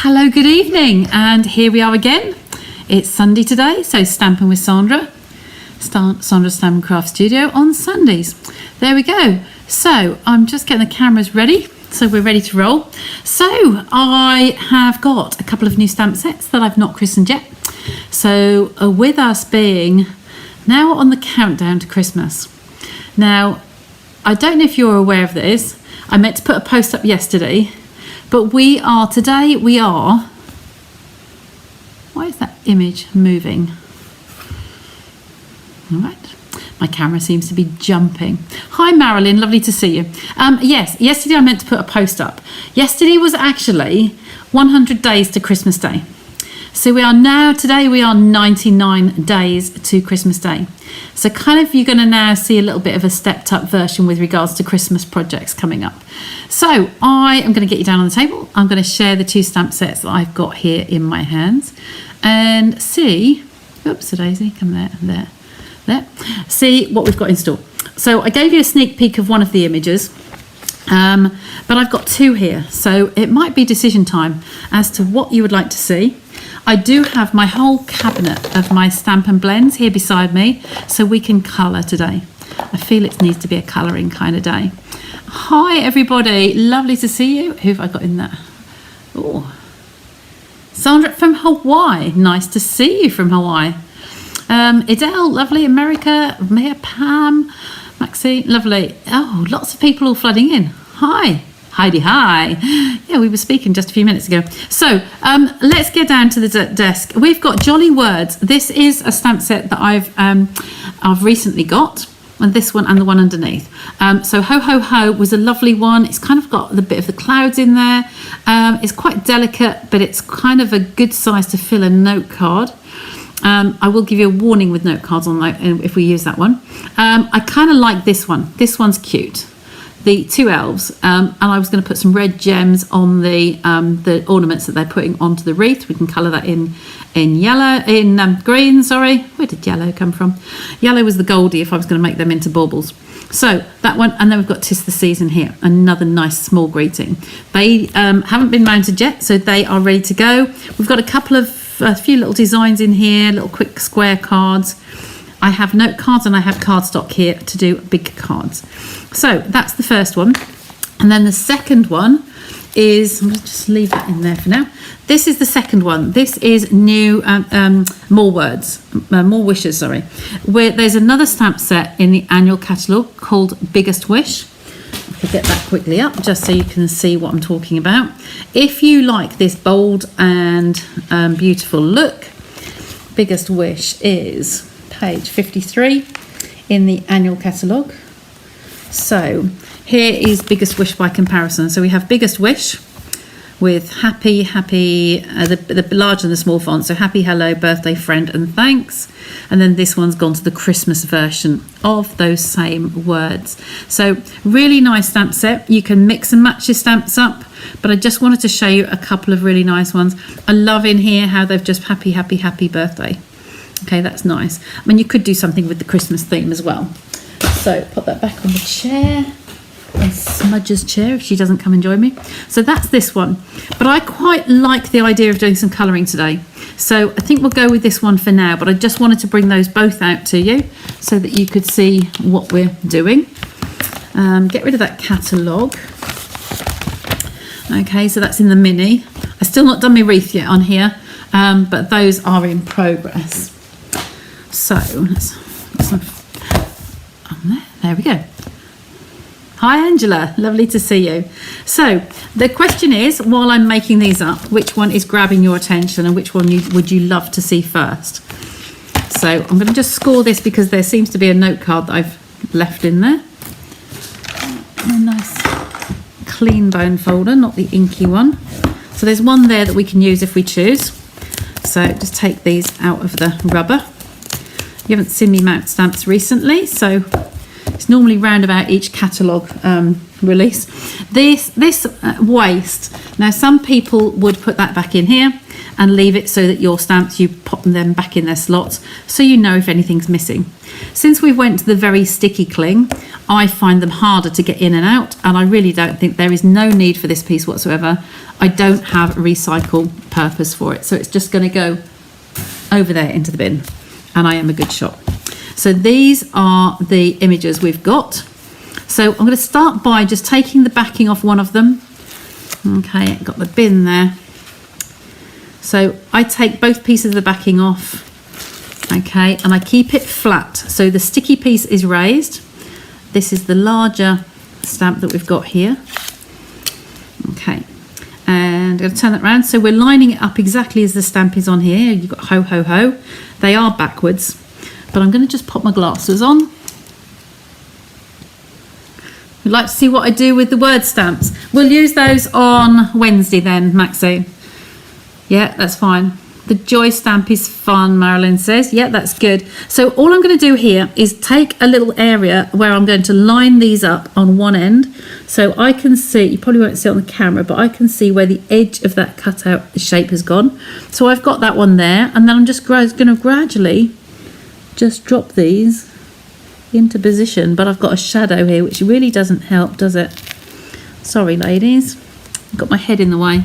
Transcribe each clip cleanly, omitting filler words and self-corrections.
Hello, good evening, and here we are again. It's Sunday today, so Stamping with Sandra. Sandra's Stamp and Craft Studio on Sundays. There we go. So I'm just getting the cameras ready, so we're ready to roll. So I have got a couple of new stamp sets that I've not christened yet. So with us being now on the countdown to Christmas. Now, I don't know if you're aware of this. I meant to put a post up yesterday, but today we are, why is that image moving? All right, my camera seems to be jumping. Hi Marilyn, lovely to see you. Yes, yesterday I meant to put a post up. Yesterday was actually 100 days to Christmas Day. So today we are 99 days to Christmas Day. So kind of you're going to now see a little bit of a stepped up version with regards to Christmas projects coming up. So I am going to get you down on the table. I'm going to share the two stamp sets that I've got here in my hands and see, oops, a daisy, come there. See what we've got in store. So I gave you a sneak peek of one of the images, but I've got two here. So it might be decision time as to what you would like to see. I do have my whole cabinet of my stamp and blends here beside me, so we can colour today. I feel it needs to be a colouring kind of day. Hi everybody, lovely to see you. Who have I got in there? Oh, Sandra from Hawaii, nice to see you from Hawaii. Idel, lovely, America, Maya, Pam, Maxine, lovely. Oh, lots of people all flooding in. Hi. Heidi, hi. Yeah, we were speaking just a few minutes ago. So let's get down to the desk. We've got Jolly Words. This is a stamp set that I've recently got, and this one and the one underneath. So Ho Ho Ho was a lovely one. It's kind of got the bit of the clouds in there. It's quite delicate, but it's kind of a good size to fill a note card. I will give you a warning with note cards on that if we use that one. I kind of like this one. This one's cute. The two elves, and I was going to put some red gems on the ornaments that they're putting onto the wreath. We can colour that in green. Sorry, where did yellow come from? Yellow was the Goldie if I was going to make them into baubles. So that one, and then we've got 'Tis the Season here, another nice small greeting. They haven't been mounted yet, so they are ready to go. We've got a few little designs in here, little quick square cards. I have note cards and I have cardstock here to do big cards. So that's the first one. And then the second one is, I'm going to just leave that in there for now. This is the second one. This is new, more wishes, sorry. Where there's another stamp set in the annual catalogue called Biggest Wish. I could get that quickly up just so you can see what I'm talking about. If you like this bold and beautiful look, Biggest Wish is page 53 in the annual catalogue. So here is Biggest Wish by comparison. So we have Biggest Wish with happy, the large and the small font. So happy, hello, birthday, friend, and thanks. And then this one's gone to the Christmas version of those same words. So really nice stamp set. You can mix and match your stamps up, but I just wanted to show you a couple of really nice ones. I love in here how they've just happy, birthday. Okay, that's nice. I mean, you could do something with the Christmas theme as well. So put that back on the chair, on Smudge's chair if she doesn't come and join me. So that's this one. But I quite like the idea of doing some colouring today. So I think we'll go with this one for now, but I just wanted to bring those both out to you so that you could see what we're doing. Get rid of that catalogue. Okay, so that's in the mini. I've still not done my wreath yet on here, but those are in progress. So let's there we go. Hi Angela, lovely to see you. So the question is, while I'm making these up, which one is grabbing your attention and which one would you love to see first? So I'm going to just score this because there seems to be a note card that I've left in there. A nice clean bone folder, not the inky one. So there's one there that we can use if we choose. So just take these out of the rubber. You haven't seen me mount stamps recently, so it's normally round about each catalogue release. This waste, now some people would put that back in here, and leave it so that your stamps, you pop them back in their slots so you know if anything's missing. Since we went to the very sticky cling, I find them harder to get in and out, and I really don't think there is no need for this piece whatsoever. I don't have a recycle purpose for it, so it's just going to go over there into the bin, and I am a good shot. So these are the images we've got. So I'm going to start by just taking the backing off one of them. Okay, got the bin there. So I take both pieces of the backing off, okay, and I keep it flat. So the sticky piece is raised. This is the larger stamp that we've got here. Okay, and I'm going to turn that around. So we're lining it up exactly as the stamp is on here. You've got ho, ho, ho. They are backwards, but I'm going to just pop my glasses on. You'd like to see what I do with the word stamps? We'll use those on Wednesday then, Maxine. Yeah, that's fine. The joy stamp is fun, Marilyn says. Yeah, that's good. So all I'm going to do here is take a little area where I'm going to line these up on one end. So I can see, you probably won't see it on the camera, but I can see where the edge of that cutout shape has gone. So I've got that one there, and then I'm just going to gradually just drop these into position, but I've got a shadow here which really doesn't help, does it? Sorry ladies, I've got my head in the way.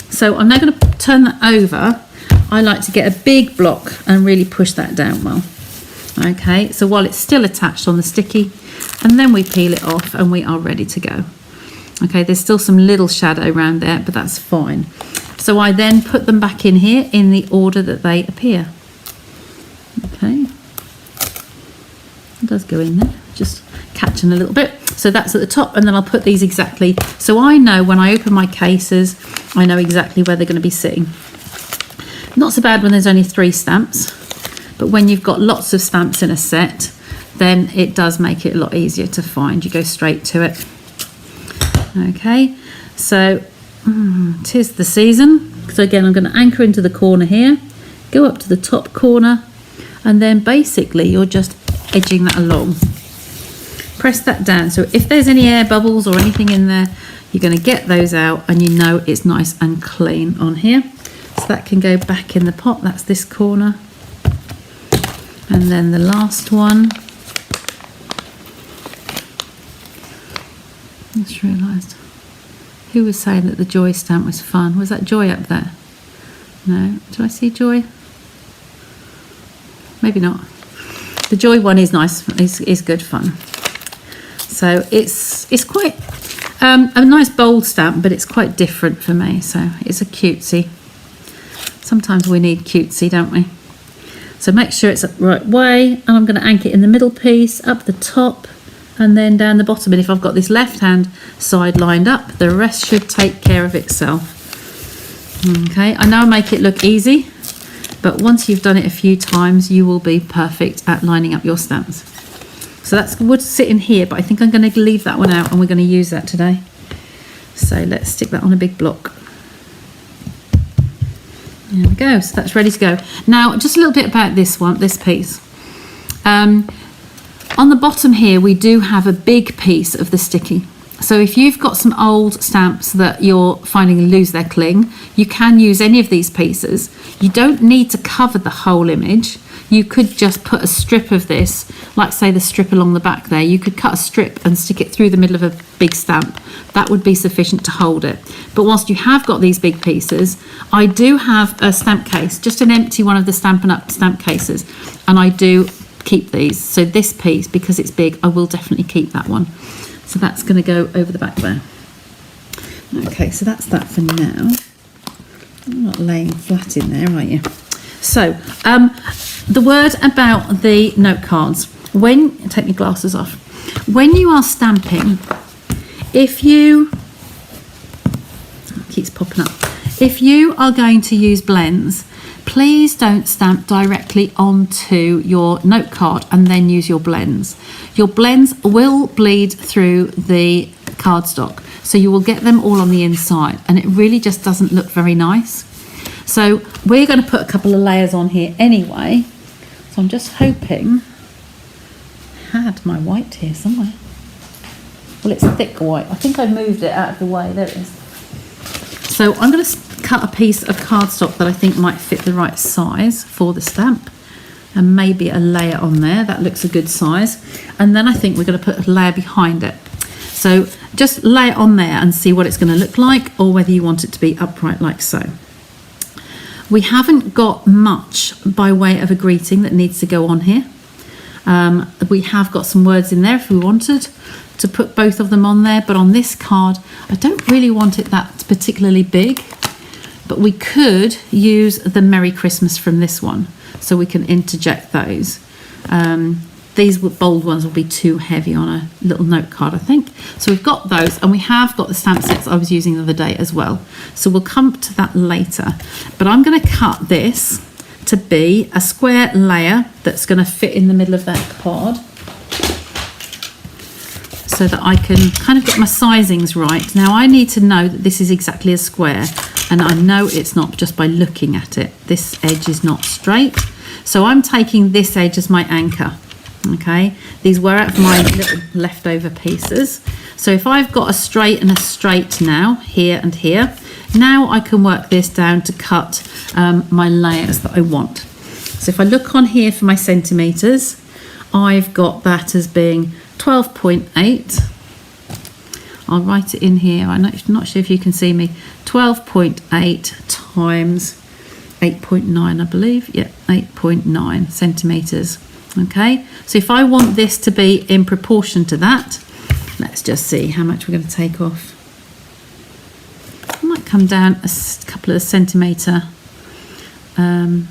So I'm now going to turn that over. I like to get a big block and really push that down well. Okay, so while it's still attached on the sticky, and then we peel it off and we are ready to go. Okay, there's still some little shadow around there, but that's fine. So I then put them back in here in the order that they appear. Okay. It does go in there, just catching a little bit. So that's at the top, and then I'll put these exactly, so I know when I open my cases, I know exactly where they're going to be sitting. Not so bad when there's only 3 stamps, but when you've got lots of stamps in a set, then it does make it a lot easier to find. You go straight to it. Okay, so 'tis the season. So again, I'm going to anchor into the corner here, go up to the top corner, and then basically you're just edging that along. Press that down, so if there's any air bubbles or anything in there, you're going to get those out, and you know it's nice and clean on here. So that can go back in the pot. That's this corner, and then the last one. I just realised, who was saying that the joy stamp was fun? Was that Joy up there? No, do I see Joy? Maybe not. The joy one is nice, is good fun. So it's quite a nice bold stamp, but it's quite different for me. So it's a cutesy. Sometimes we need cutesy, don't we? So make sure it's the right way, and I'm going to anchor it in the middle piece, up the top, and then down the bottom. And if I've got this left hand side lined up, the rest should take care of itself. Okay, I know I make it look easy, but once you've done it a few times, you will be perfect at lining up your stamps. So that's would sit in here, but I think I'm going to leave that one out, and we're going to use that today. So let's stick that on a big block. There we go. So that's ready to go. Now, just a little bit about this one, this piece. On the bottom here, we do have a big piece of the sticky. So if you've got some old stamps that you're finding lose their cling, you can use any of these pieces. You don't need to cover the whole image. You could just put a strip of this, like say the strip along the back there. You could cut a strip and stick it through the middle of a big stamp. That would be sufficient to hold it. But whilst you have got these big pieces, I do have a stamp case, just an empty one of the Stampin' Up! Stamp cases, and I do keep these. So this piece, because it's big, I will definitely keep that one. So that's going to go over the back there. Okay, so that's that for now. You're not laying flat in there, are you? So, the word about the note cards. Take my glasses off. When you are stamping, if you... It keeps popping up. If you are going to use blends, please don't stamp directly onto your note card and then use your blends. Your blends will bleed through the cardstock, so you will get them all on the inside, and it really just doesn't look very nice. So we're going to put a couple of layers on here anyway. So I'm just hoping I had my white here somewhere. Well, it's thick white. I think I moved it out of the way. There it is. So I'm going to cut a piece of cardstock that I think might fit the right size for the stamp, and maybe a layer on there. That looks a good size. And then I think we're going to put a layer behind it. So just lay it on there and see what it's going to look like, or whether you want it to be upright like so. We haven't got much by way of a greeting that needs to go on here. We have got some words in there if we wanted to put both of them on there, but on this card I don't really want it that particularly big, but we could use the Merry Christmas from this one, so we can interject those. These bold ones will be too heavy on a little note card, I think. So we've got those, and we have got the stamp sets I was using the other day as well. So we'll come to that later. But I'm going to cut this to be a square layer that's going to fit in the middle of that card, so that I can kind of get my sizings right. Now I need to know that this is exactly a square, and I know it's not just by looking at it. This edge is not straight, so I'm taking this edge as my anchor. Okay, these were out of my little leftover pieces. So if I've got a straight and a straight now, here and here, now I can work this down to cut my layers that I want. So if I look on here for my centimetres, I've got that as being 12.8. I'll write it in here. I'm not sure if you can see me. 12.8 times 8.9, I believe. Yeah, 8.9 centimetres. Okay, so if I want this to be in proportion to that, let's just see how much we're going to take off. I might come down a couple of centimetre, 11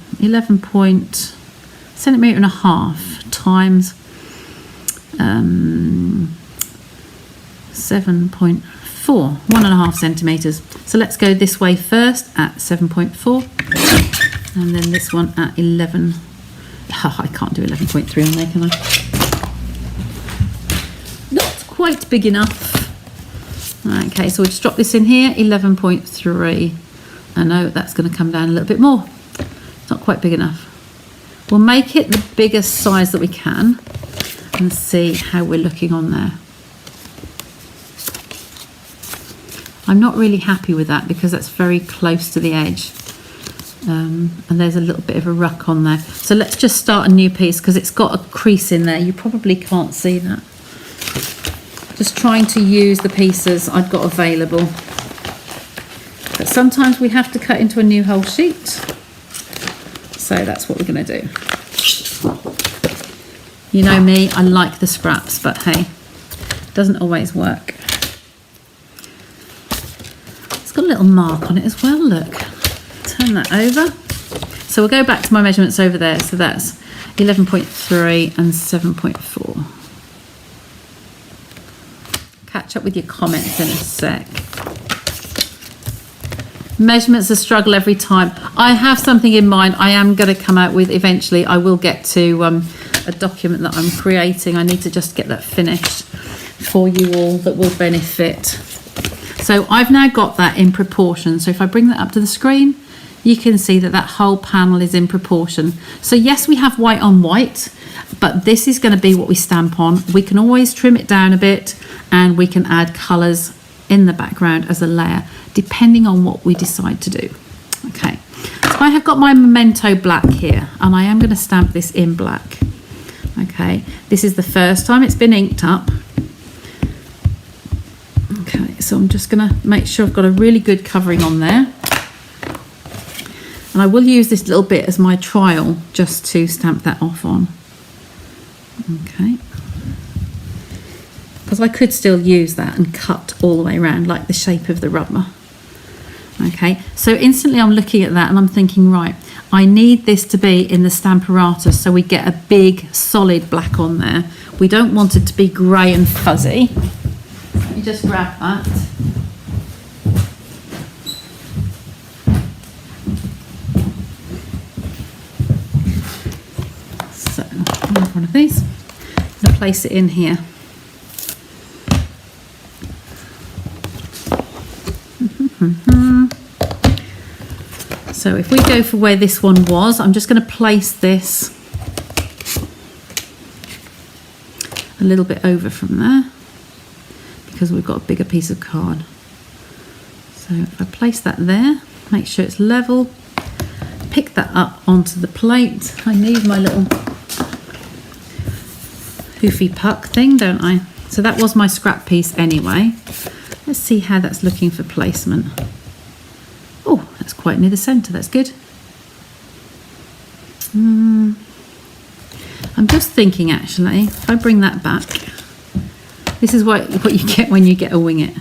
centimetre and a half times 7.4, 1.5 centimetres. So let's go this way first at 7.4, and then this one at 11. Oh, I can't do 11.3 on there, can I? Not quite big enough. Okay, so we'll just drop this in here, 11.3. I know that's going to come down a little bit more. It's not quite big enough. We'll make it the biggest size that we can and see how we're looking on there. I'm not really happy with that because that's very close to the edge. And there's a little bit of a ruck on there. So let's just start a new piece because it's got a crease in there. You probably can't see that. Just trying to use the pieces I've got available. But sometimes we have to cut into a new whole sheet. So that's what we're going to do. You know me, I like the scraps, but hey, it doesn't always work. It's got a little mark on it as well, look. Turn that over. So we'll go back to my measurements over there. So that's 11.3 and 7.4. Catch up with your comments in a sec. Measurements a struggle every time. I have something in mind I am going to come out with eventually. I will get to a document that I'm creating. I need to just get that finished for you all that will benefit. So I've now got that in proportion. So if I bring that up to the screen, you can see that that whole panel is in proportion. So yes, we have white on white, but this is going to be what we stamp on. We can always trim it down a bit, and we can add colours in the background as a layer, depending on what we decide to do. Okay, so I have got my Memento black here, and I am going to stamp this in black. Okay, this is the first time it's been inked up. Okay, so I'm just going to make sure I've got a really good covering on there. And I will use this little bit as my trial just to stamp that off on. Okay. Because I could still use that and cut all the way around like the shape of the rubber. Okay, so instantly I'm looking at that and I'm thinking, right, I need this to be in the Stamparatus so we get a big solid black on there. We don't want it to be grey and fuzzy. Let me just grab that. So I have one of these. I'm going to place it in here. So if we go for where this one was, I'm just going to place this a little bit over from there because we've got a bigger piece of card. So if I place that there, make sure it's level. Pick that up onto the plate. I need my little poofy puck thing, don't I? So that was my scrap piece anyway. Let's see how that's looking for placement. Oh, that's quite near the centre, that's good. I'm just thinking actually, if I bring that back, this is what you get when you get a wing it.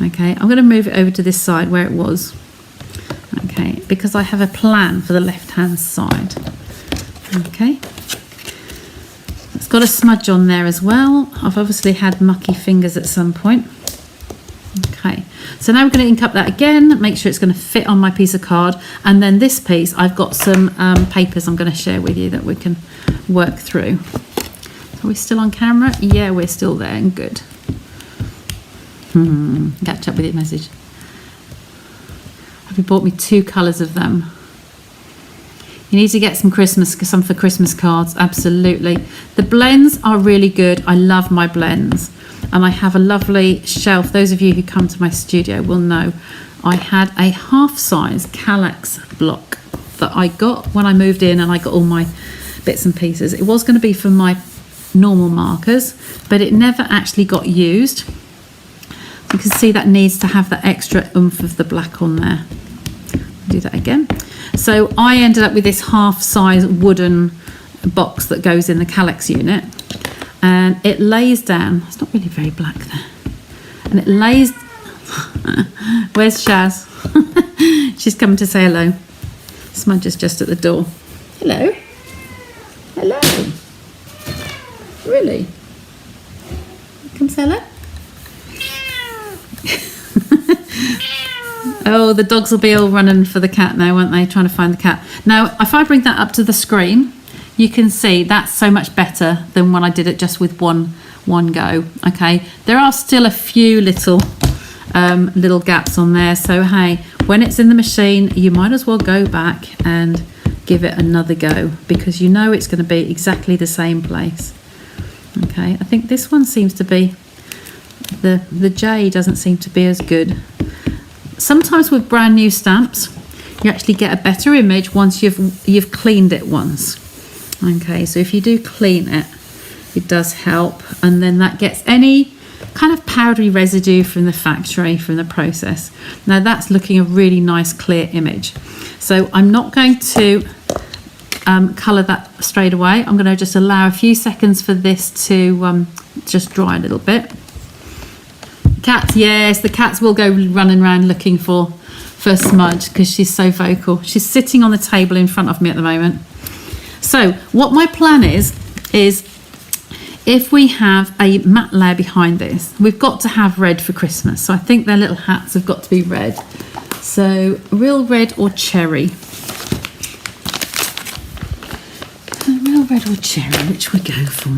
Okay, I'm going to move it over to this side where it was. Okay, because I have a plan for the left hand side. Okay, it's got a smudge on there as well. I've obviously had mucky fingers at some point. Okay, so now we're going to ink up that again, make sure it's going to fit on my piece of card, and then this piece I've got some papers I'm going to share with you that we can work through. Are we still on camera? Yeah, we're still there, and good. Catch up with your message. Have you bought me 2 colours of them? You need to get some for Christmas cards, absolutely. The blends are really good. I love my blends. And I have a lovely shelf. Those of you who come to my studio will know I had a half-size Kallax block that I got when I moved in, and I got all my bits and pieces. It was going to be for my normal markers, but it never actually got used. You can see that needs to have that extra oomph of the black on there. Do that again. So I ended up with this half-size wooden box that goes in the Kallax unit, and it lays down. It's not really very black there, and it lays. Where's Shaz? She's coming to say hello. Smudge is just at the door. Hello. Hello. Really? Come say hello. Oh, the dogs will be all running for the cat now, won't they? Trying to find the cat. Now, if I bring that up to the screen, you can see that's so much better than when I did it just with one go. Okay, there are still a few little gaps on there. So hey, when it's in the machine, you might as well go back and give it another go, because you know it's going to be exactly the same place. Okay, I think this one seems to be the J doesn't seem to be as good. Sometimes with brand new stamps, you actually get a better image once you've cleaned it once. Okay, so if you do clean it, it does help, and then that gets any kind of powdery residue from the factory, from the process. Now that's looking a really nice clear image. So I'm not going to colour that straight away. I'm going to just allow a few seconds for this to just dry a little bit. Cats, yes, the cats will go running around looking for Smudge because she's so vocal. She's sitting on the table in front of me at the moment. So what my plan is if we have a matte layer behind this, we've got to have red for Christmas. So I think their little hats have got to be red. So real red or cherry? Real red or cherry, which we go for?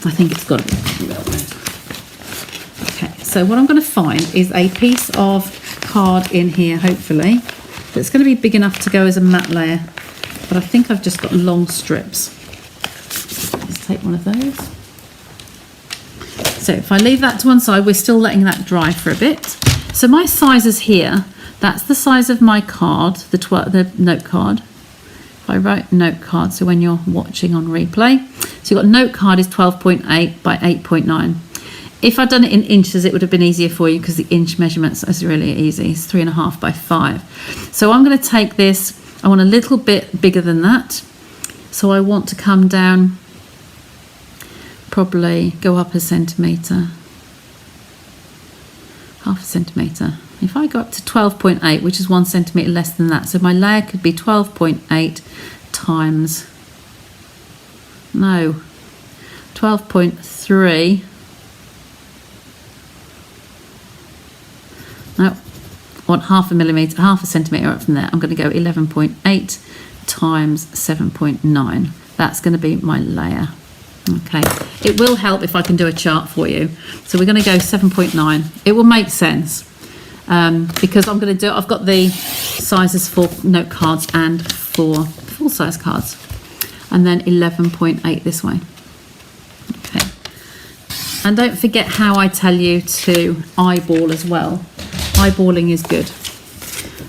I think it's got to be real red. Okay, so what I'm going to find is a piece of card in here, hopefully, that's going to be big enough to go as a matte layer, but I think I've just got long strips. Let's take one of those. So if I leave that to one side, we're still letting that dry for a bit. So my sizes here, that's the size of my card, the note card. If I write note card, so when you're watching on replay, so you've got note card is 12.8 by 8.9. If I'd done it in inches, it would have been easier for you because the inch measurements is really easy. It's 3.5 by 5. So I'm going to take this, I want a little bit bigger than that. So I want to come down, probably go up a centimetre, half a centimetre. If I go up to 12.8, which is 1 centimetre less than that, so my layer could be 12.8 times, no, 12.3. No, I want half a centimetre up from there. I'm going to go 11.8 times 7.9. That's going to be my layer. Okay, it will help if I can do a chart for you. So we're going to go 7.9. It will make sense because I'm going to do. I've got the sizes for note cards and for full size cards, and then 11.8 this way. Okay, and don't forget how I tell you to eyeball as well. Eyeballing is good.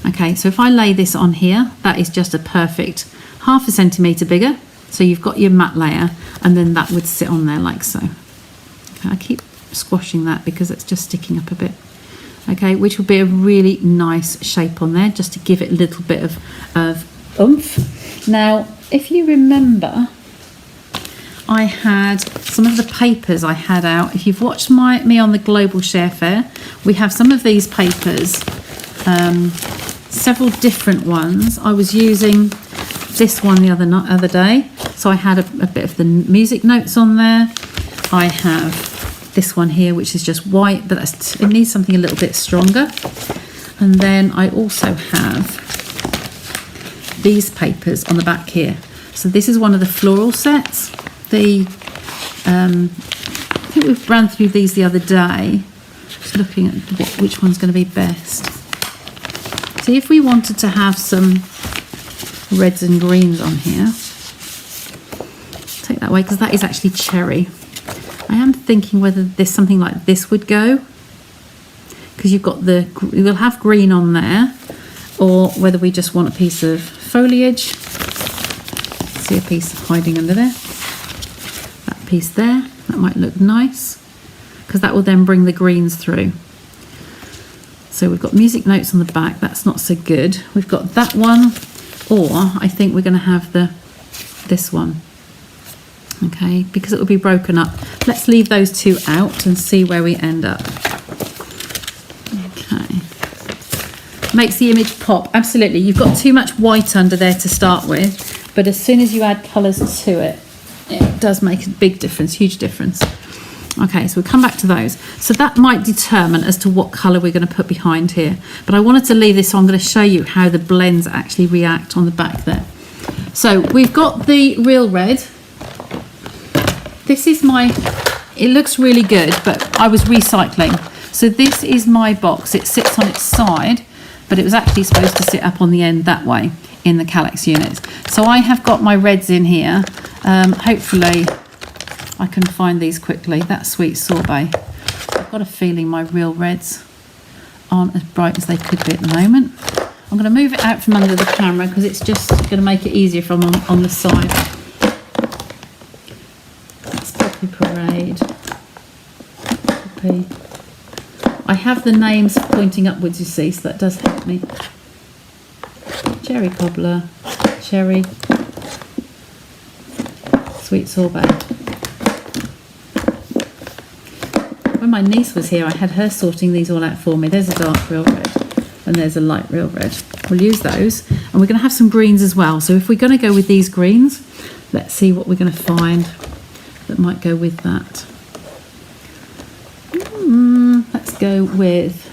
Okay, so if I lay this on here, that is just a perfect 1/2 centimetre bigger. So you've got your matte layer, and then that would sit on there like so. Okay, I keep squashing that because it's just sticking up a bit. Okay, which will be a really nice shape on there, just to give it a little bit of oomph. Now, if you remember, I had some of the papers I had out. If you've watched me on the Global Share Fair, we have some of these papers, several different ones. I was using this one the other day, so I had a bit of the music notes on there. I have this one here, which is just white, but it needs something a little bit stronger. And then I also have these papers on the back here. So this is one of the floral sets. I think we ran through these the other day, just looking at which one's going to be best. See, if we wanted to have some reds and greens on here, take that away because that is actually cherry. I am thinking whether something like this would go, because you'll have green on there, or whether we just want a piece of foliage. See a piece hiding under there. That piece there, that might look nice, because that will then bring the greens through. So we've got music notes on the back, that's not so good. We've got that one, or I think we're going to have this one. Okay, because it will be broken up. Let's leave those two out and see where we end up. Okay. Makes the image pop. Absolutely. You've got too much white under there to start with, but as soon as you add colours to it, it does make a big difference, huge difference. Okay, so we'll come back to those. So that might determine as to what colour we're going to put behind here. But I wanted to leave this, so I'm going to show you how the blends actually react on the back there. So we've got the real red. This is it looks really good, but I was recycling. So this is my box. It sits on its side, but it was actually supposed to sit up on the end that way in the Calyx unit. So I have got my reds in here. Hopefully I can find these quickly. That's Sweet Sorbet. I've got a feeling my real reds aren't as bright as they could be at the moment. I'm going to move it out from under the camera because it's just going to make it easier if I'm on the side. Parade. Poppy. I have the names pointing upwards, you see, so that does help me. Cherry cobbler, cherry, Sweet Sorbet. When my niece was here, I had her sorting these all out for me. There's a dark real red and there's a light real red. We'll use those, and we're going to have some greens as well. So if we're going to go with these greens, let's see what we're going to find that might go with that. Let's go with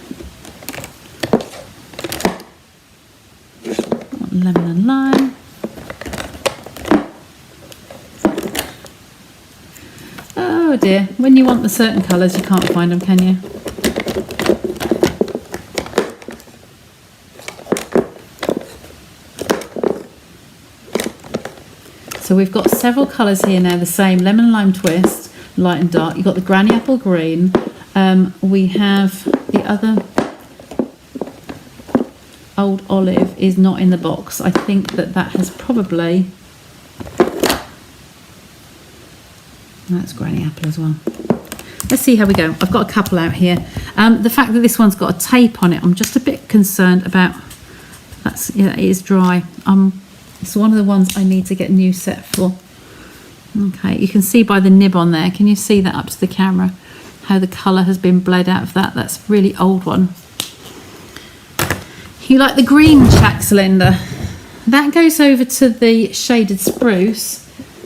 lemon and lime. Oh dear, when you want the certain colours you can't find them, can you? So we've got several colours here now, the same lemon and lime twist, light and dark. You've got the granny apple green. We have the other old olive is not in the box. I think that has probably, that's granny apple as well. Let's see how we go. I've got a couple out here. The fact that this one's got a tape on it, I'm just a bit concerned about. It is dry. It's one of the ones I need to get a new set for. Okay, you can see by the nib on there. Can you see that up to the camera? How the colour has been bled out of that. That's a really old one. You like the green Jack Cylinder? That goes over to the shaded spruce.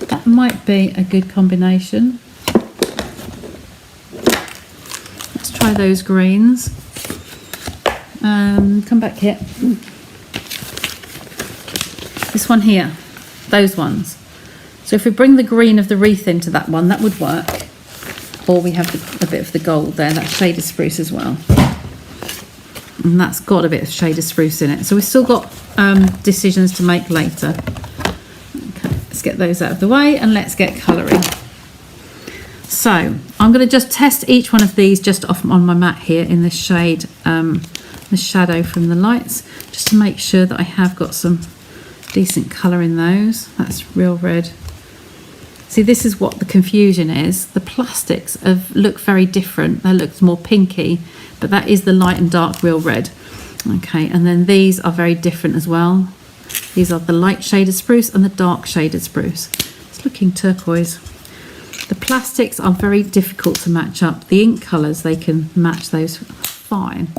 That might be a good combination. Let's try those greens. Come back here. This one here, those ones. So if we bring the green of the wreath into that one, that would work. Or we have a bit of the gold there, that's shaded spruce as well. And that's got a bit of shaded spruce in it. So we've still got decisions to make later. Okay, let's get those out of the way and let's get colouring. So I'm going to just test each one of these just off on my mat here in this shade the shadow from the lights, just to make sure that I have got some decent colour in those. That's real red. See, this is what the confusion is. The plastics look very different. They look more pinky, but that is the light and dark real red. Okay, and then these are very different as well. These are the light shaded spruce and the dark shaded spruce. It's looking turquoise. The plastics are very difficult to match up. The ink colours, they can match those fine.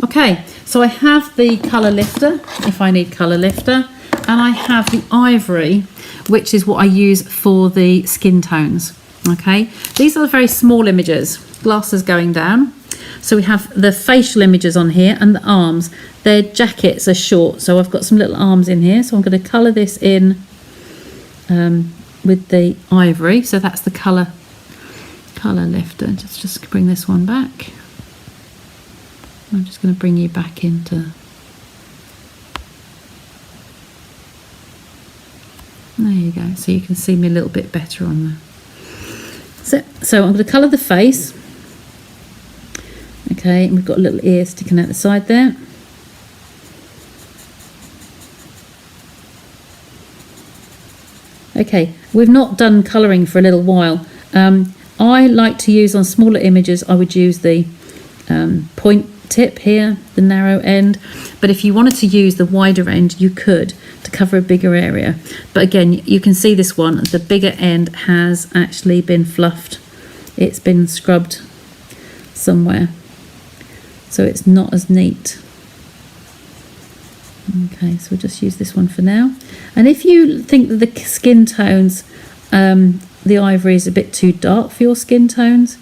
Okay, so I have the colour lifter, if I need colour lifter, and I have the ivory, which is what I use for the skin tones. Okay, these are very small images, glasses going down. So we have the facial images on here and the arms. Their jackets are short, so I've got some little arms in here. So I'm going to colour this in with the ivory. So that's the colour lifter. Just bring this one back. I'm just going to bring you back into... There you go. So you can see me a little bit better on there. So I'm going to colour the face. Okay, and we've got a little ear sticking out the side there. Okay, we've not done colouring for a little while. I like to use on smaller images, I would use the point tip here, the narrow end. But if you wanted to use the wider end, you could, to cover a bigger area. But again, you can see this one, the bigger end has actually been fluffed. It's been scrubbed somewhere. So it's not as neat. Okay, so we'll just use this one for now. And if you think that the skin tones, the ivory is a bit too dark for your skin tones,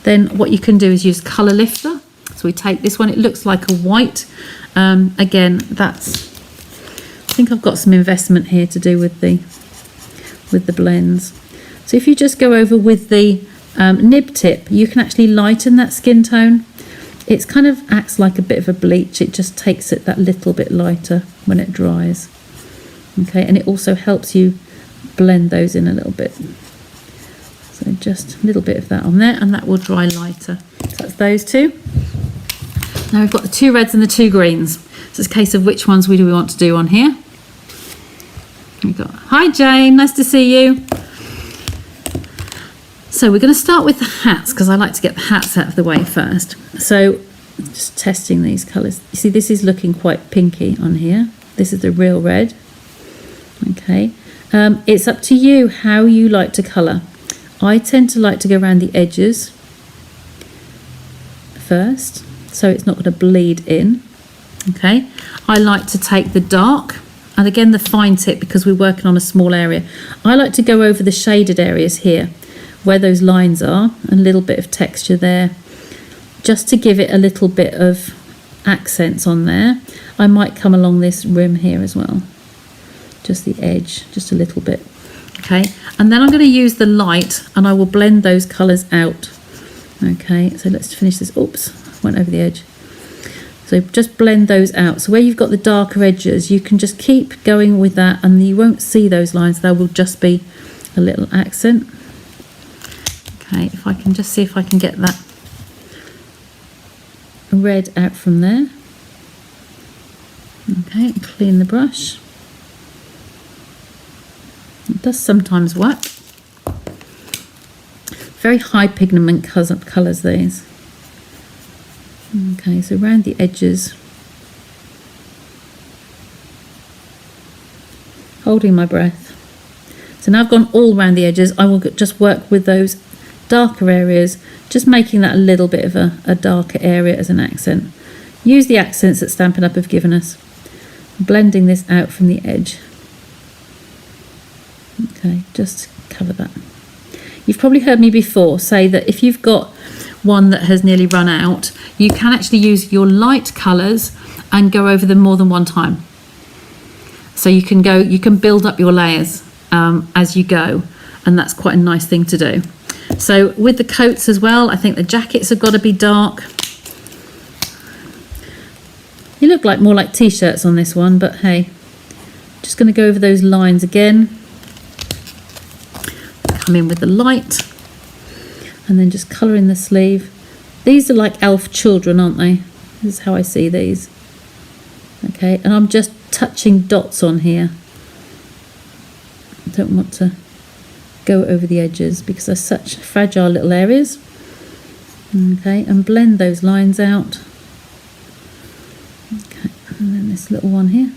then what you can do is use colour lifter. So we take this one, it looks like a white. Again, that's, I think I've got some investment here to do with the blends. So if you just go over with the nib tip, you can actually lighten that skin tone. It kind of acts like a bit of a bleach. It just takes it that little bit lighter when it dries. Okay, and it also helps you blend those in a little bit. So just a little bit of that on there, and that will dry lighter. So that's those two. Now we've got the two reds and the two greens. So it's a case of which ones do we want to do on here. We've got, hi Jane, nice to see you. So we're going to start with the hats, because I like to get the hats out of the way first. So just testing these colours. You see, this is looking quite pinky on here. This is the real red. Okay. It's up to you how you like to colour. I tend to like to go around the edges first, so it's not going to bleed in. Okay. I like to take the dark, and again the fine tip, because we're working on a small area. I like to go over the shaded areas here, where those lines are, and a little bit of texture there, just to give it a little bit of accents on there. I might come along this rim here as well, just the edge, just a little bit. Okay, and then I'm going to use the light, and I will blend those colours out. Okay, so let's finish this. Oops, went over the edge. So just blend those out. So where you've got the darker edges, you can just keep going with that, and you won't see those lines. There will just be a little accent. Okay, if I can just see if I can get that red out from there. Okay, clean the brush. It does sometimes work. Very high pigment colours these. Okay, so around the edges. Holding my breath. So now I've gone all around the edges. I will just work with those darker areas, just making that a little bit of a darker area as an accent. Use the accents that Stampin' Up have given us. Blending this out from the edge. Okay, just cover that. You've probably heard me before say that if you've got one that has nearly run out, you can actually use your light colours and go over them more than one time. So you can build up your layers as you go, and that's quite a nice thing to do. So with the coats as well, I think the jackets have got to be dark. You look like more like t-shirts on this one, but hey, just going to go over those lines again. Come in with the light, and then just colour in the sleeve. These are like elf children, aren't they? This is how I see these. Okay, and I'm just touching dots on here. I don't want to go over the edges because they're such fragile little areas. Okay, and blend those lines out. Okay, and then this little one here.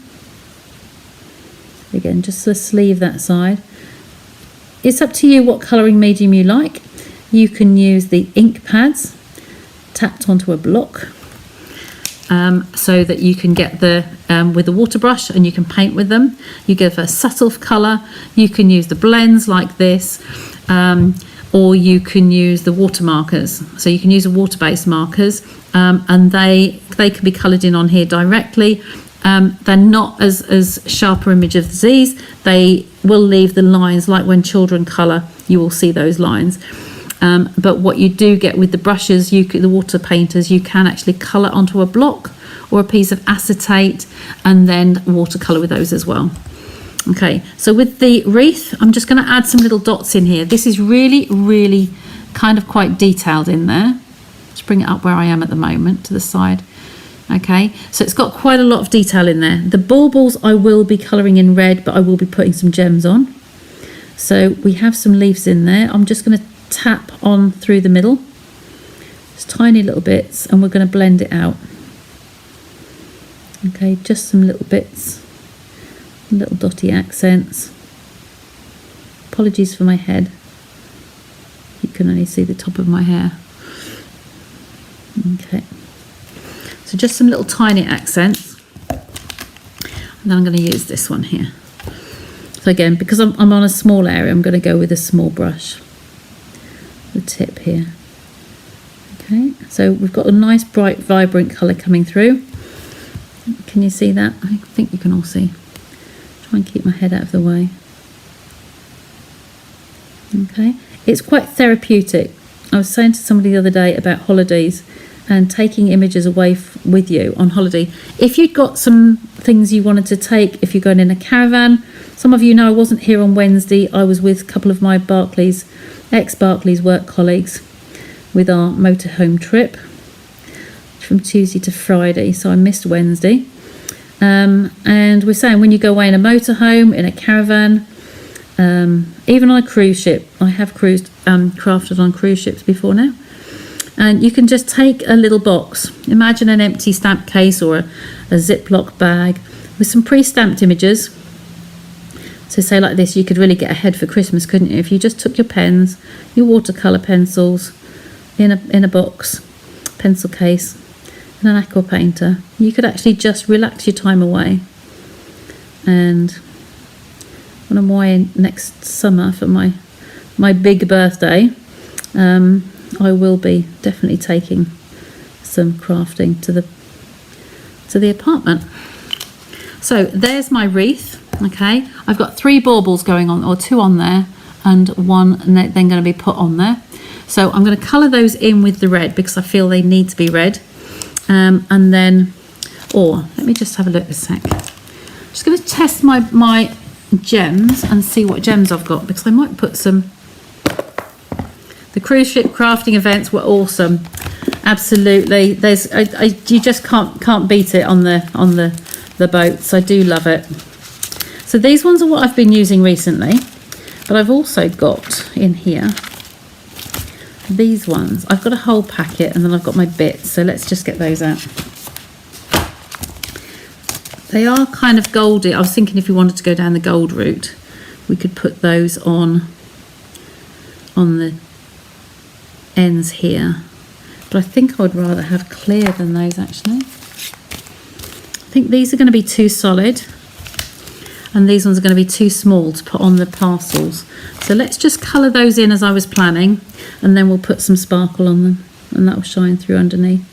Again, just the sleeve that side. It's up to you what colouring medium you like. You can use the ink pads tapped onto a block, so that you can get the with the water brush and you can paint with them. You give a subtle colour. You can use the blends like this, or you can use the water markers. So you can use the water-based markers, and they can be coloured in on here directly. They're not as sharp an image of disease. They will leave the lines, like when children colour, you will see those lines. But what you do get with the brushes, the water painters, you can actually colour onto a block or a piece of acetate and then watercolour with those as well. Okay, so with the wreath, I'm just going to add some little dots in here. This is really, really kind of quite detailed in there. Just bring it up where I am at the moment to the side. Okay, so it's got quite a lot of detail in there. The baubles I will be colouring in red, but I will be putting some gems on. So we have some leaves in there. I'm just going to tap on through the middle, just tiny little bits, and we're going to blend it out. Okay, just some little bits, little dotty accents. Apologies for my head, you can only see the top of my hair. Okay, so just some little tiny accents, and then I'm going to use this one here. So again, because I'm on a small area, I'm going to go with a small brush, the tip here. Okay, so we've got a nice bright vibrant colour coming through. Can you see that? I think you can all see. Try and keep my head out of the way. Okay, it's quite therapeutic. I was saying to somebody the other day about holidays and taking images away with you on holiday. If you'd got some things you wanted to take, if you're going in a caravan, some of you know I wasn't here on Wednesday. I was with a couple of my ex-Barclays work colleagues with our motorhome trip from Tuesday to Friday, so I missed Wednesday. And we're saying when you go away in a motorhome, in a caravan, even on a cruise ship, I have crafted on cruise ships before now, and you can just take a little box, imagine an empty stamp case or a Ziploc bag with some pre-stamped images. So say like this, you could really get ahead for Christmas, couldn't you, if you just took your pens, your watercolour pencils in a box, pencil case, and an aqua painter. You could actually just relax your time away. And when I'm away next summer for my big birthday, I will be definitely taking some crafting to the apartment. So there's my wreath. Okay, I've got 3 baubles going on, or 2 on there, and 1 then going to be put on there. So I'm going to colour those in with the red because I feel they need to be red. And then, or let me just have a look a sec. I'm just going to test my gems and see what gems I've got, because I might put some. The cruise ship crafting events were awesome, absolutely. You just can't beat it on the boats. I do love it. So these ones are what I've been using recently, but I've also got in here these ones. I've got a whole packet, and then I've got my bits, so let's just get those out. They are kind of goldy. I was thinking if we wanted to go down the gold route, we could put those on the ends here, but I think I would rather have clear than those actually. I think these are going to be too solid, and these ones are going to be too small to put on the parcels. So let's just colour those in as I was planning, and then we'll put some sparkle on them, and that will shine through underneath.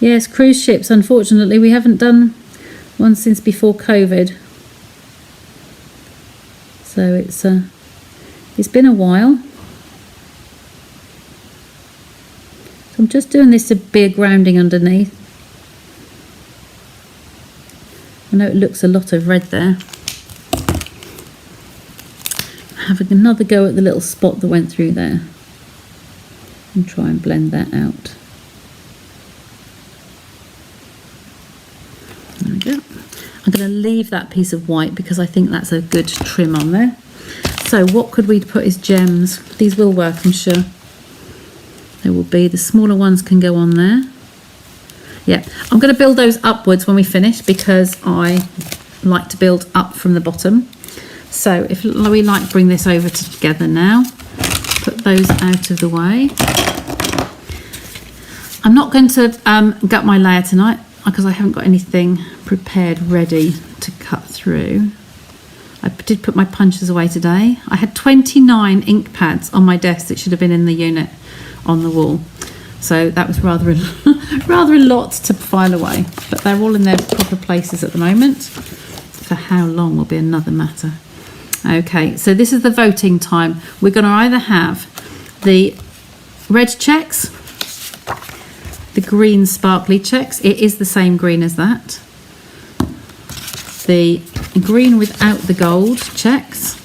Yes, cruise ships, unfortunately we haven't done one since before COVID, so it's been a while. So I'm just doing this to be a grounding underneath. I know it looks a lot of red there. have another go at the little spot that went through there and try and blend that out. There we go. I'm going to leave that piece of white because I think that's a good trim on there. So what could we put as gems? These will work, I'm sure. There will be, the smaller ones can go on there. Yeah, I'm going to build those upwards when we finish because I like to build up from the bottom. So if we like bring this over together now, put those out of the way. I'm not going to gut my layer tonight because I haven't got anything prepared ready to cut through. I did put my punches away today. I had 29 ink pads on my desk that should have been in the unit on the wall. So that was rather a lot to file away, but they're all in their proper places at the moment. For how long will be another matter. Okay, so this is the voting time. We're going to either have the red checks, the green sparkly checks. It is the same green as that. The green without the gold checks,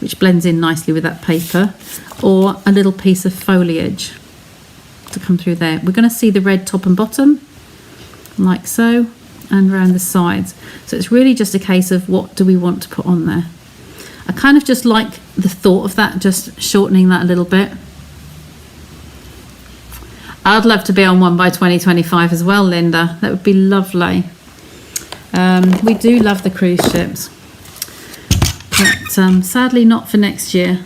which blends in nicely with that paper, or a little piece of foliage to come through there. We're going to see the red top and bottom, like so, and around the sides. So it's really just a case of what do we want to put on there. I kind of just like the thought of that, just shortening that a little bit. I'd love to be on one by 2025 as well, Linda. That would be lovely. We do love the cruise ships, but sadly not for next year.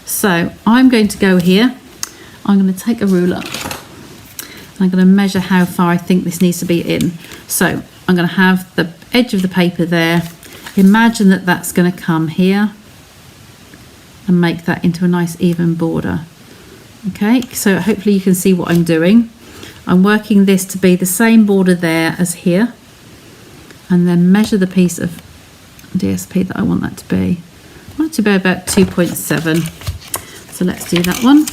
So I'm going to go here. I'm going to take a ruler. I'm going to measure how far I think this needs to be in. So I'm going to have the edge of the paper there. Imagine that that's going to come here and make that into a nice even border. Okay, so hopefully you can see what I'm doing. I'm working this to be the same border there as here, and then measure the piece of DSP that I want that to be. I want it to be about 2.7. So let's do that one.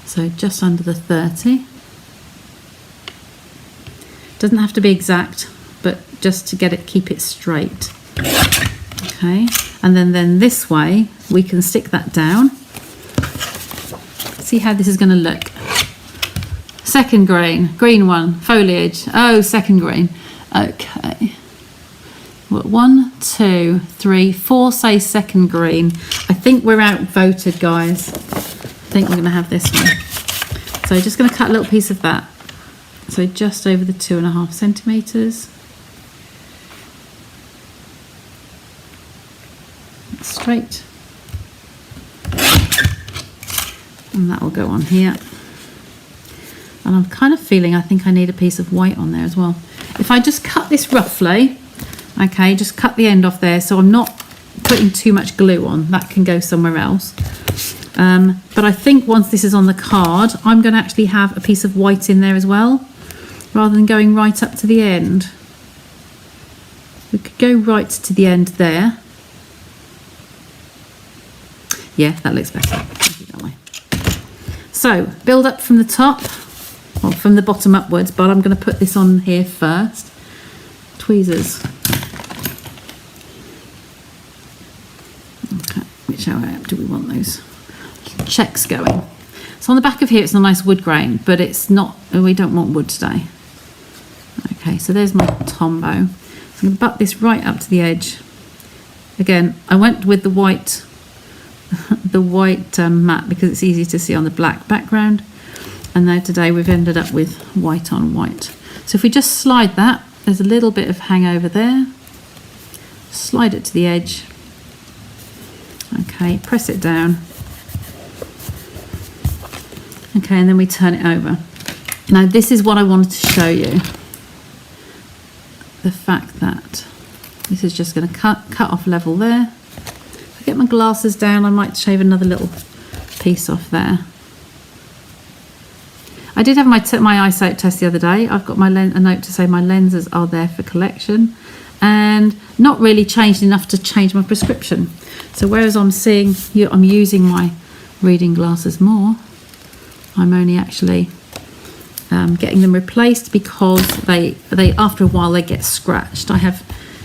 So just under the 30. Doesn't have to be exact, but just to get it, keep it straight. Okay, and then this way we can stick that down. See how this is going to look. Second green one, foliage. Oh, second green. Okay. What, 1, 2, 3, 4 say second green. I think we're outvoted, guys. I think we're going to have this one. So just going to cut a little piece of that. So just over the 2.5 centimetres. Straight. And that will go on here. And I'm kind of feeling I think I need a piece of white on there as well. If I just cut this roughly, okay, just cut the end off there so I'm not putting too much glue on. That can go somewhere else. But I think once this is on the card, I'm going to actually have a piece of white in there as well, rather than going right up to the end. We could go right to the end there. Yeah, that looks better. That way. So build up from the top, or from the bottom upwards, but I'm going to put this on here first. Tweezers. Okay, which way up do we want those checks going? So on the back of here it's a nice wood grain, but it's not, we don't want wood today. Okay, so there's my Tombow. So I'm going to butt this right up to the edge. Again, I went with the white matte because it's easy to see on the black background, and now today we've ended up with white on white. So if we just slide that, there's a little bit of hangover there, slide it to the edge, okay, press it down, okay, and then we turn it over. Now this is what I wanted to show you, the fact that this is just going to cut off level there. If I get my glasses down, I might shave another little piece off there. I did have my eyesight test the other day. I've got a note to say my lenses are there for collection, and not really changed enough to change my prescription. So whereas I'm using my reading glasses more, I'm only actually getting them replaced because they after a while they get scratched. I have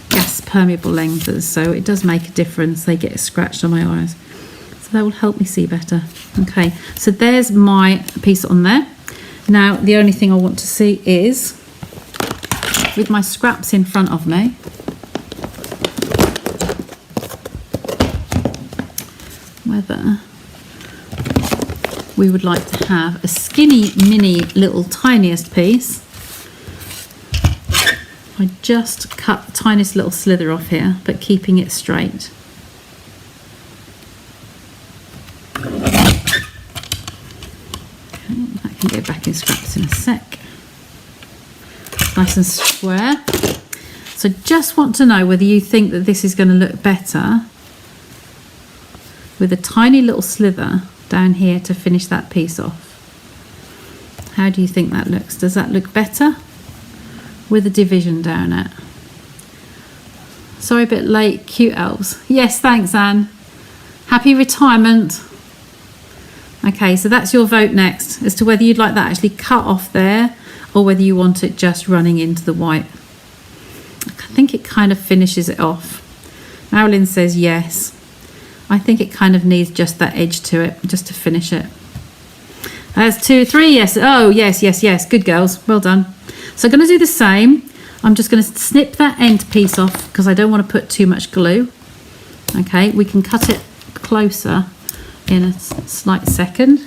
gas permeable lenses, so it does make a difference. They get scratched on my eyes, so that will help me see better. Okay, so there's my piece on there. Now the only thing I want to see is, with my scraps in front of me, whether we would like to have a skinny mini little tiniest piece. I just cut the tiniest little slither off here, but keeping it straight. Okay, that can go back in scraps in a sec. Nice and square. So just want to know whether you think that this is going to look better with a tiny little slither down here to finish that piece off. How do you think that looks? Does that look better with a division down it? Sorry, a bit late, cute elves. Yes, thanks, Anne. Happy retirement. Okay, so that's your vote next as to whether you'd like that actually cut off there or whether you want it just running into the white. I think it kind of finishes it off. Marilyn says yes. I think it kind of needs just that edge to it, just to finish it. That's 2, 3, yes. Oh, yes, yes, yes. Good girls. Well done. So I'm going to do the same. I'm just going to snip that end piece off because I don't want to put too much glue. Okay, we can cut it closer in a slight second.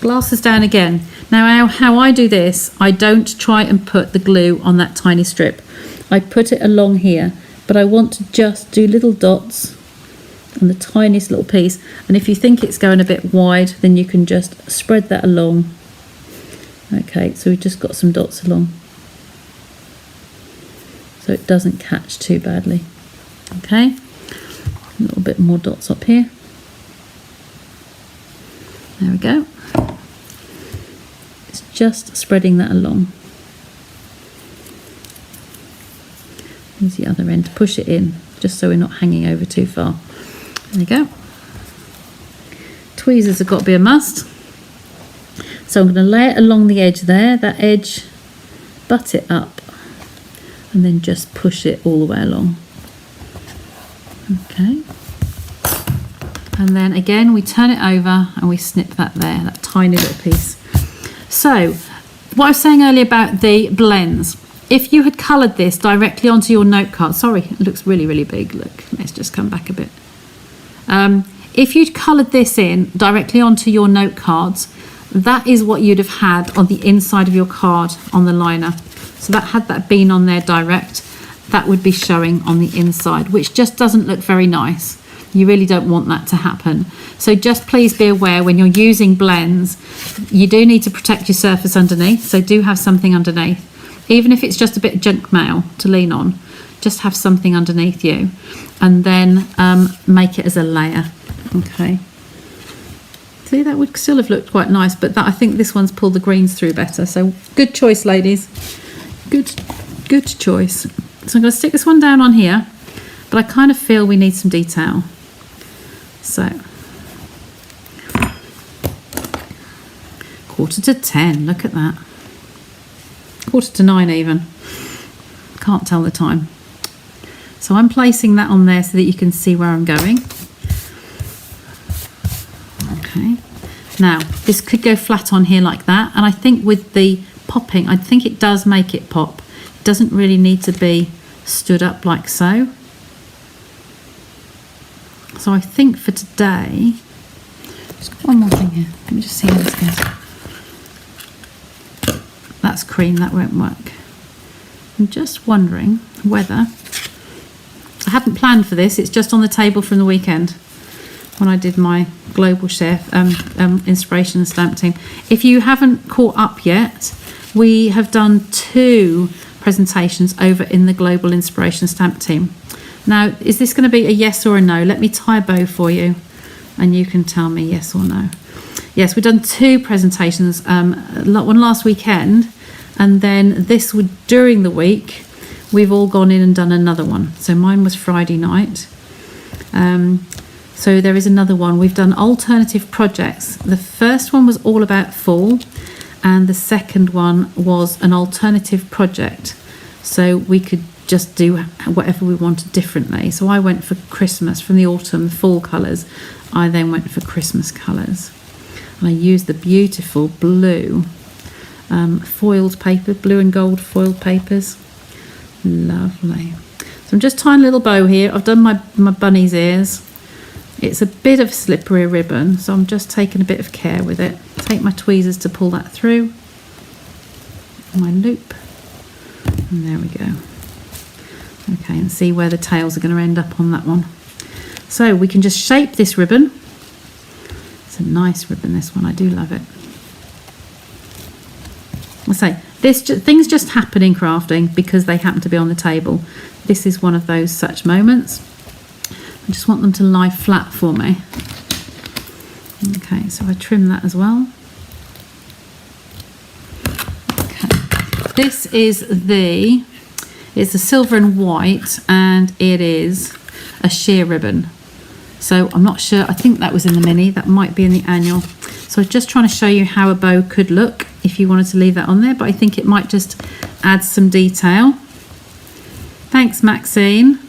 Glasses down again. Now, how I do this, I don't try and put the glue on that tiny strip. I put it along here, but I want to just do little dots on the tiniest little piece, and if you think it's going a bit wide, then you can just spread that along. Okay, so we've just got some dots along so it doesn't catch too badly. Okay, a little bit more dots up here. There we go. It's just spreading that along. Here's the other end. Push it in just so we're not hanging over too far. There you go. Tweezers have got to be a must. So I'm going to lay it along the edge there, that edge, butt it up, and then just push it all the way along. Okay. And then again, we turn it over and we snip that there, that tiny little piece. So, what I was saying earlier about the blends, if you had coloured this directly onto your note card, sorry, it looks really, really big. Look, let's just come back a bit. If you'd coloured this in directly onto your note cards, that is what you'd have had on the inside of your card on the liner. So that had that been on there direct, that would be showing on the inside, which just doesn't look very nice. You really don't want that to happen. So just please be aware when you're using blends, you do need to protect your surface underneath. So do have something underneath, even if it's just a bit of junk mail to lean on. Just have something underneath you, and then make it as a layer. Okay. See, that would still have looked quite nice, but that, I think this one's pulled the greens through better. So good choice, ladies. Good choice. So I'm going to stick this one down on here, but I kind of feel we need some detail. So 9:45. Look at that. 9:45 even. Can't tell the time. So I'm placing that on there so that you can see where I'm going. Okay. Now, this could go flat on here like that. And I think with the popping, I think it does make it pop. It doesn't really need to be stood up like so. So I think for today, just got one more thing here. Let me just see how this goes. That's cream, that won't work. I'm just wondering whether, I hadn't planned for this, it's just on the table from the weekend when I did my global chef inspiration stamp team. If you haven't caught up yet, we have done 2 presentations over in the global inspiration stamp team. Now, is this going to be a yes or a no? Let me tie a bow for you and you can tell me yes or no. Yes, we've done 2 presentations, one last weekend, and then this would, during the week, we've all gone in and done another one. So mine was Friday night. So there is another one. We've done alternative projects. The first one was all about fall, and the second one was an alternative project, so we could just do whatever we wanted differently. So I went for Christmas from the autumn, fall colours. I then went for Christmas colours, and I used the beautiful blue foiled paper, blue and gold foiled papers. Lovely. So I'm just tying a little bow here. I've done my bunny's ears. It's a bit of slippery ribbon, so I'm just taking a bit of care with it. Take my tweezers to pull that through. My loop. And there we go. Okay, and see where the tails are going to end up on that one. So we can just shape this ribbon. It's a nice ribbon, this one. I do love it. I say, things just happen in crafting because they happen to be on the table. This is one of those such moments. I just want them to lie flat for me. Okay, so I trim that as well. Okay, this is it's a silver and white, and it is a sheer ribbon. So I'm not sure, I think that was in the mini, that might be in the annual. So I'm just trying to show you how a bow could look if you wanted to leave that on there, but I think it might just add some detail. Thanks, Maxine.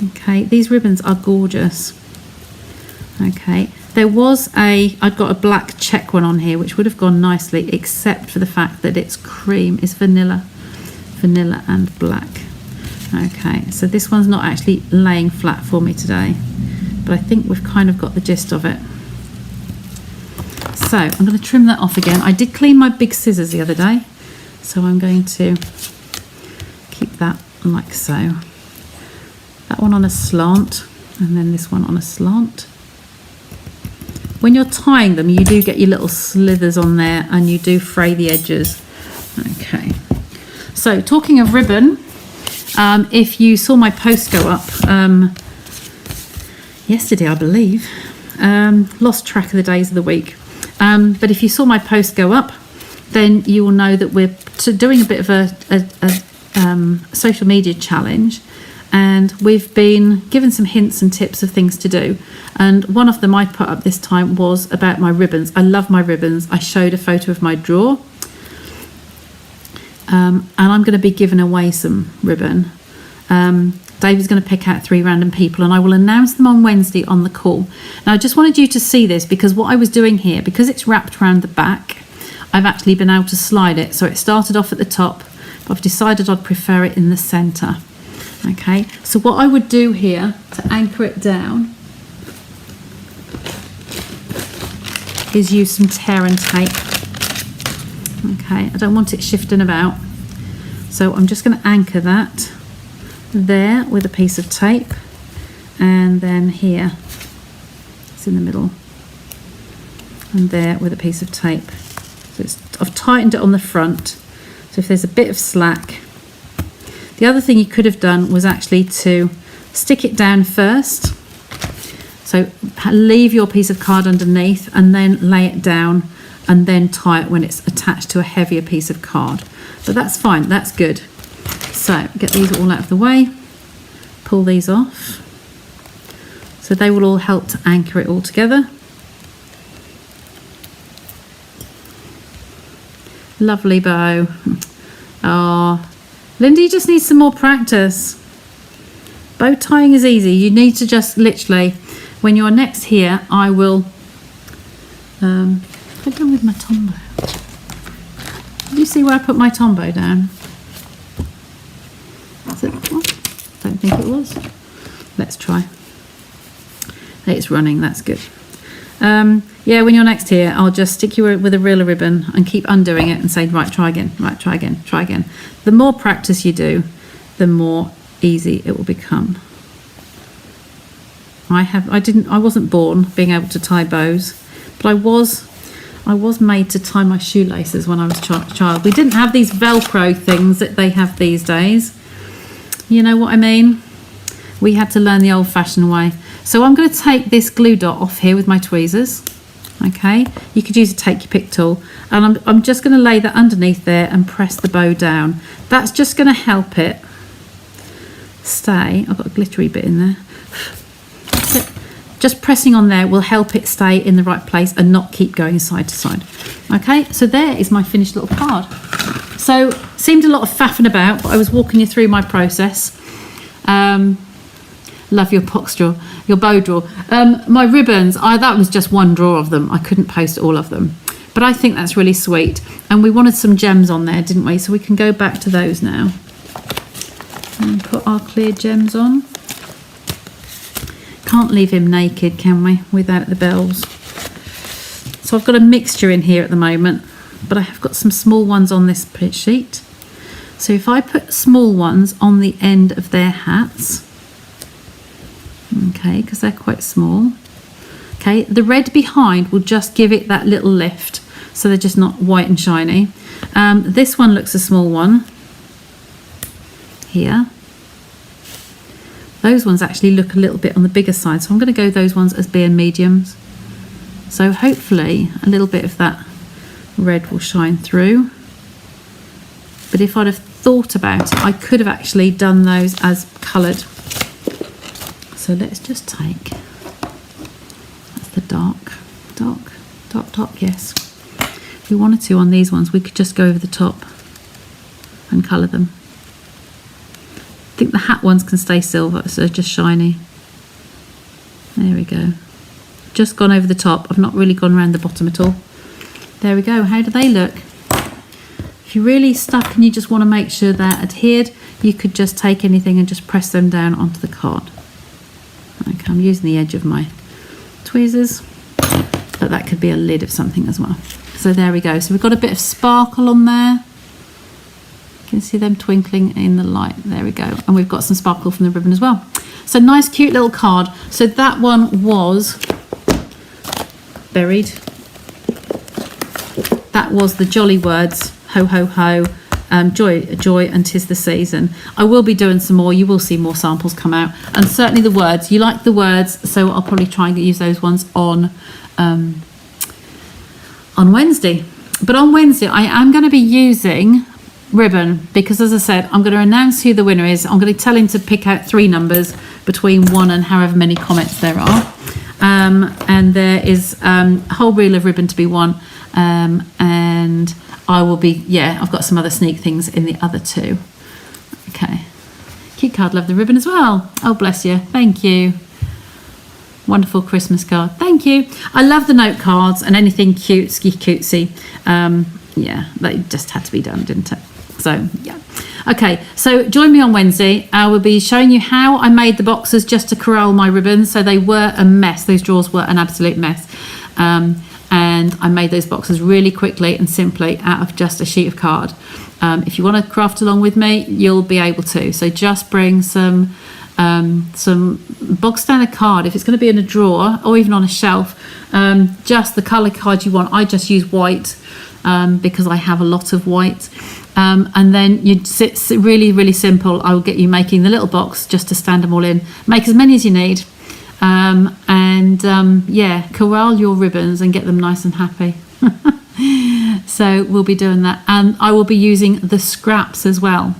Okay, these ribbons are gorgeous. Okay, I've got a black check one on here, which would have gone nicely, except for the fact that it's cream, it's vanilla and black. Okay, so this one's not actually laying flat for me today, but I think we've kind of got the gist of it. So I'm going to trim that off again. I did clean my big scissors the other day, so I'm going to keep that like so. That one on a slant, and then this one on a slant. When you're tying them, you do get your little slithers on there, and you do fray the edges. Okay. So talking of ribbon, if you saw my post go up yesterday, I believe, lost track of the days of the week. But if you saw my post go up, then you will know that we're doing a bit of a social media challenge, and we've been given some hints and tips of things to do, and one of them I put up this time was about my ribbons. I love my ribbons. I showed a photo of my drawer, and I'm going to be giving away some ribbon. David's going to pick out 3 random people, and I will announce them on Wednesday on the call. Now I just wanted you to see this, because what I was doing here, because it's wrapped around the back, I've actually been able to slide it. So it started off at the top, but I've decided I'd prefer it in the centre. Okay, so what I would do here to anchor it down is use some tear and tape. Okay, I don't want it shifting about, so I'm just going to anchor that there with a piece of tape, and then here it's in the middle, and there with a piece of tape. So I've tightened it on the front, so if there's a bit of slack. The other thing you could have done was actually to stick it down first, so leave your piece of card underneath and then lay it down, and then tie it when it's attached to a heavier piece of card. But that's fine, that's good. So get these all out of the way, pull these off, so they will all help to anchor it all together. Lovely bow. Oh, Linda, you just need some more practice. Bow tying is easy. You need to just literally, when you're next here, I will, what have I done with my tombow? Did you see where I put my tombow down? Is it? Oh, don't think it was. Let's try. It's running, that's good. Yeah, when you're next here, I'll just stick you with a reel of ribbon and keep undoing it and say, right, try again, right, try again, try again. The more practice you do, the more easy it will become. I wasn't born being able to tie bows, but I was made to tie my shoelaces when I was a child. We didn't have these Velcro things that they have these days. You know what I mean? We had to learn the old-fashioned way. So I'm going to take this glue dot off here with my tweezers. Okay, you could use a take your pick tool, and I'm just going to lay that underneath there and press the bow down. That's just going to help it stay. I've got a glittery bit in there. just pressing on there will help it stay in the right place and not keep going side to side. Okay, so there is my finished little card. So seemed a lot of faffing about, but I was walking you through my process. Love your box drawer, your bow drawer. My ribbons, that was just one drawer of them. I couldn't post all of them, but I think that's really sweet. And we wanted some gems on there, didn't we? So we can go back to those now and put our clear gems on. Can't leave him naked, can we, without the bells? So I've got a mixture in here at the moment, but I have got some small ones on this sheet. So if I put small ones on the end of their hats, okay, because they're quite small. Okay, the red behind will just give it that little lift, so they're just not white and shiny. This one looks a small one here. Those ones actually look a little bit on the bigger side, so I'm going to go those ones as being mediums. So hopefully a little bit of that red will shine through. But if I'd have thought about it, I could have actually done those as coloured. So let's just take, that's the dark, yes. If we wanted to on these ones, we could just go over the top and colour them. I think the hat ones can stay silver, so just shiny. There we go. Just gone over the top. I've not really gone around the bottom at all. There we go. How do they look? If you're really stuck and you just want to make sure they're adhered, you could just take anything and just press them down onto the card. Okay, I'm using the edge of my tweezers, but that could be a lid of something as well. So there we go. So we've got a bit of sparkle on there. You can see them twinkling in the light. There we go. And we've got some sparkle from the ribbon as well. So nice, cute little card. So that one was buried. That was the jolly words, ho, ho, ho, joy, joy, and 'tis the season. I will be doing some more. You will see more samples come out. And certainly the words. You like the words, so I'll probably try and use those ones on Wednesday. But on Wednesday, I am going to be using ribbon, because as I said, I'm going to announce who the winner is. I'm going to tell him to pick out 3 numbers between 1 and however many comments there are, and there is a whole reel of ribbon to be won, and I will be, I've got some other sneak things in the other 2. Okay, cute card. Love the ribbon as well. Oh, bless you. Thank you. Wonderful Christmas card. Thank you. I love the note cards and anything cutesy. That just had to be done, didn't it? So yeah, okay, so join me on Wednesday. I will be showing you how I made the boxes just to corral my ribbons. So they were a mess. Those drawers were an absolute mess, and I made those boxes really quickly and simply out of just a sheet of card. If you want to craft along with me, you'll be able to. So just bring some box standard card. If it's going to be in a drawer or even on a shelf, just the colour card you want. I just use white because I have a lot of white. And then it's really, really simple. I will get you making the little box just to stand them all in. Make as many as you need. Corral your ribbons and get them nice and happy. So we'll be doing that. And I will be using the scraps as well,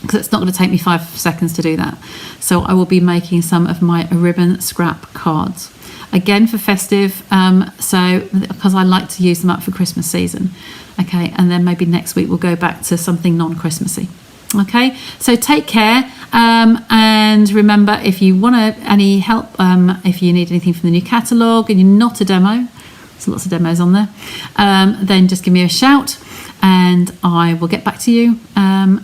because it's not going to take me 5 seconds to do that. So I will be making some of my ribbon scrap cards. Again, for festive, because I like to use them up for Christmas season. Okay, and then maybe next week we'll go back to something non-Christmassy. Okay, so take care, and remember, if you want any help, if you need anything from the new catalogue and you're not a demo, there's lots of demos on there, then just give me a shout and I will get back to you. And